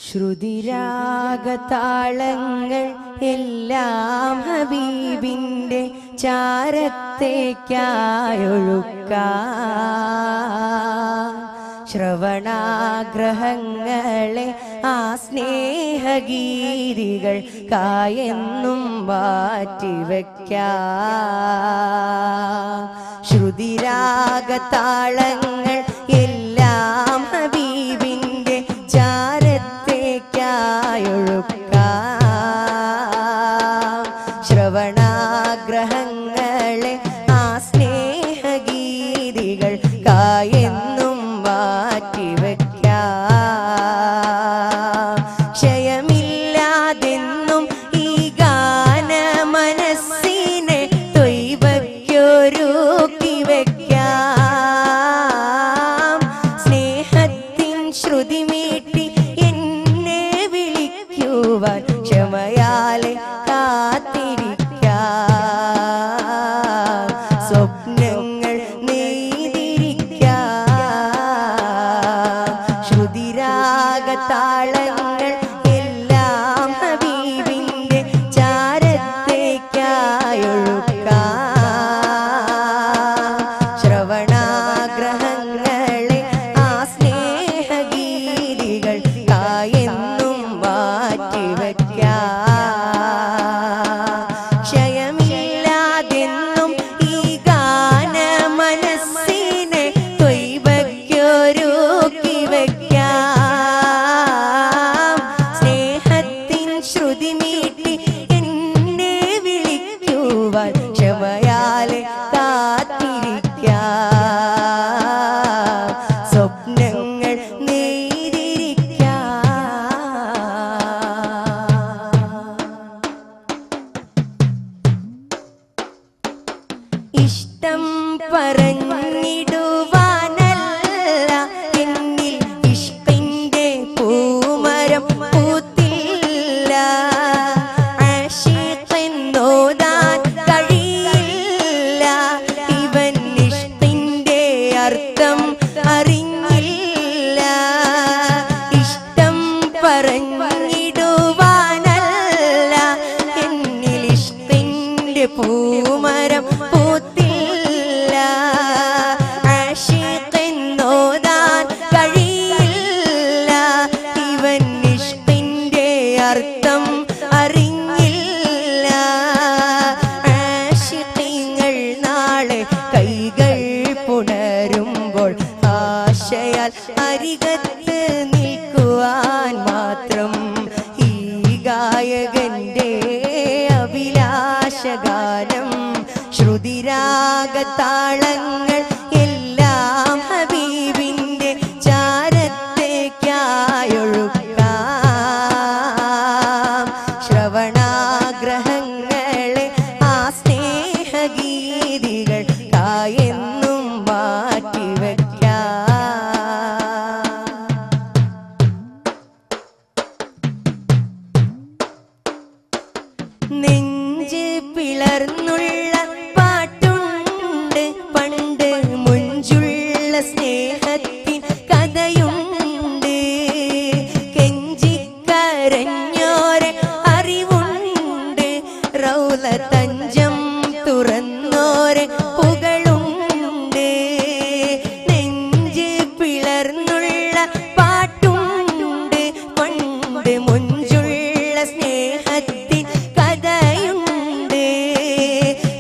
ശ്രുതിരാഗതാളങ്ങൾ എല്ലാം ഹബീബിൻ്റെ ചാരത്തേക്കായൊഴുക്കാം. ശ്രവണാഗ്രഹങ്ങളെ ആ സ്നേഹഗീതികൾ കായെന്നും മാറ്റിവെക്കാം. ശ്രുതിരാഗതാളങ്ങൾ എല്ലാം ഹബീബിൻ്റെ ചാരത്തേക്കായൊഴുക്കാം. ശ്രവണാഗ്രഹങ്ങളെ ആ സ്നേഹഗീതികൾ കായെന്നും മാറ്റിവെക്കാം. ക്ഷയമില്ലാതെന്നും ഈ ഗാന മനസ്സിനെ തൊയ്വയ്ക്കൊരുക്കി വെക്കാം. സ്നേഹത്തിൻ ശ്രുതി മീട്ടി എന്നെ വിളിക്കുവാൻ ക്ഷമയാലെ കാത്തിരിക്കാം. സ്വപ്നങ്ങൾ നെയ്തിരിക്കാം. ശ്രുതിരാഗതാളങ്ങൾ എല്ലാം ഹബീബിൻ്റെ ചാരത്തേക്കായൊഴുക്കാം. ശ്രവണാഗ്രഹങ്ങളെ ആ സ്നേഹഗീതികൾ കായെന്നും മാറ്റിവെക്കാം. ക്ഷയമില്ലാതെന്നും ഈ ഗാന മനസ്സിനെ തൊയ്വയ്ക്കൊരുക്കി വെക്കാം. സ്നേഹത്തിൻ ശ്രുതി മീട്ടി എന്നെ വിളിക്കുവാൻ ക്ഷമയാലെ കാത്തിരിക്കാം. സ്വപ്നങ്ങൾ നെയ്തിരിക്കാം. ഇഷ്ടം പറഞ്ഞിടുവാനല്ല എന്നിൽ ഇഷ്കിന്റെ പൂമരം പൂത്തില്ല. ആശിഖെന്നോതാൻ കഴിയില്ല. ഇവൻ ഇഷ്കിന്റെ അർത്ഥം അറിഞ്ഞില്ല. ഇഷ്ടം പറഞ്ഞിടുവാനല്ല എന്നിൽ ഇഷ്കിന്റെ പൂമരം പൂത്തില്ല. ആശിഖെന്നോതാൻ കഴിയില്ല. ഇവൻ ഇഷ്കിന്റെ അർത്ഥം അറിഞ്ഞില്ല. ആശിഖീങ്ങൾ നാളെ കൈകൾ പുണരുമ്പോൾ ആശയാൽ അരികത്ത് നിൽക്കുവാൻ മാത്രം ഈ ഗായകന്റെ അഭിലാഷഗാനം. ശ്രുതിരാഗതാളങ്ങൾ എല്ലാം ഹബീബിൻ്റെ ചാരത്തേക്കായൊഴുക്കാം. ശ്രവണാഗ്രഹങ്ങളെ ആ സ്നേഹഗീതികൾ കായെന്നും മാറ്റിവെക്കാം. നെഞ്ച് പിളർന്നുള്ള പാട്ടുണ്ട് പണ്ട് മുഞ്ചുള്ള സ്നേഹത്തിൻ കഥയുണ്ട്. കെഞ്ചിക്കരഞ്ഞോരെ അറിവുണ്ട്. റൗള തഞ്ചം തുറന്നോരെ പുകളുണ്ട്. നെഞ്ച് പിളർന്നുള്ള പാട്ടുണ്ട് പണ്ട് മുഞ്ചുള്ള സ്നേഹത്തിൻ കഥയുണ്ട്.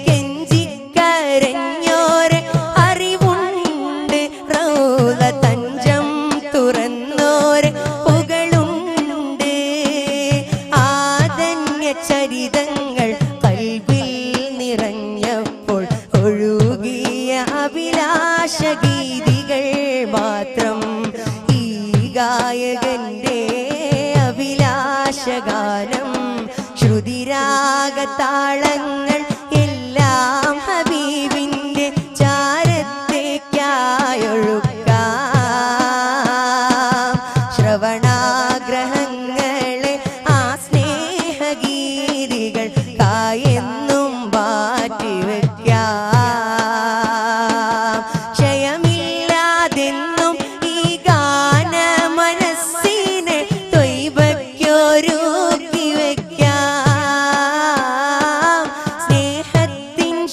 കെഞ്ചിക്കരഞ്ഞോരെ അറിവുണ്ട്. റൗള തഞ്ചം തുറന്നോരെ പുകളുണ്ട്. ആദന്യ ചരിതങ്ങൾ കൽബിൽ നിറഞ്ഞപ്പോൾ ഒഴുകിയ അഭിലാഷഗീതികൾ മാത്രം ഈ ഗായകന്റെ അഭിലാഷഗാനം. ശ്രുതിരാഗതാളങ്ങൾ എല്ലാം ഹബീബിൻ്റെ ചാരത്തേക്കായൊഴുക്കാം. ശ്രവണാഗ്രഹങ്ങളെ ആ സ്നേഹഗീതികൾ കായെന്നും മാറ്റിവെക്കാം. ക്ഷയമില്ലാതെന്നും ഈ ഗാന മനസ്സിനെ തൊയ്വ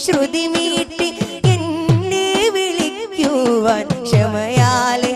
ശ്രുതി മീട്ടി എന്നെ വിളിക്കുവാൻ ക്ഷമയാലെ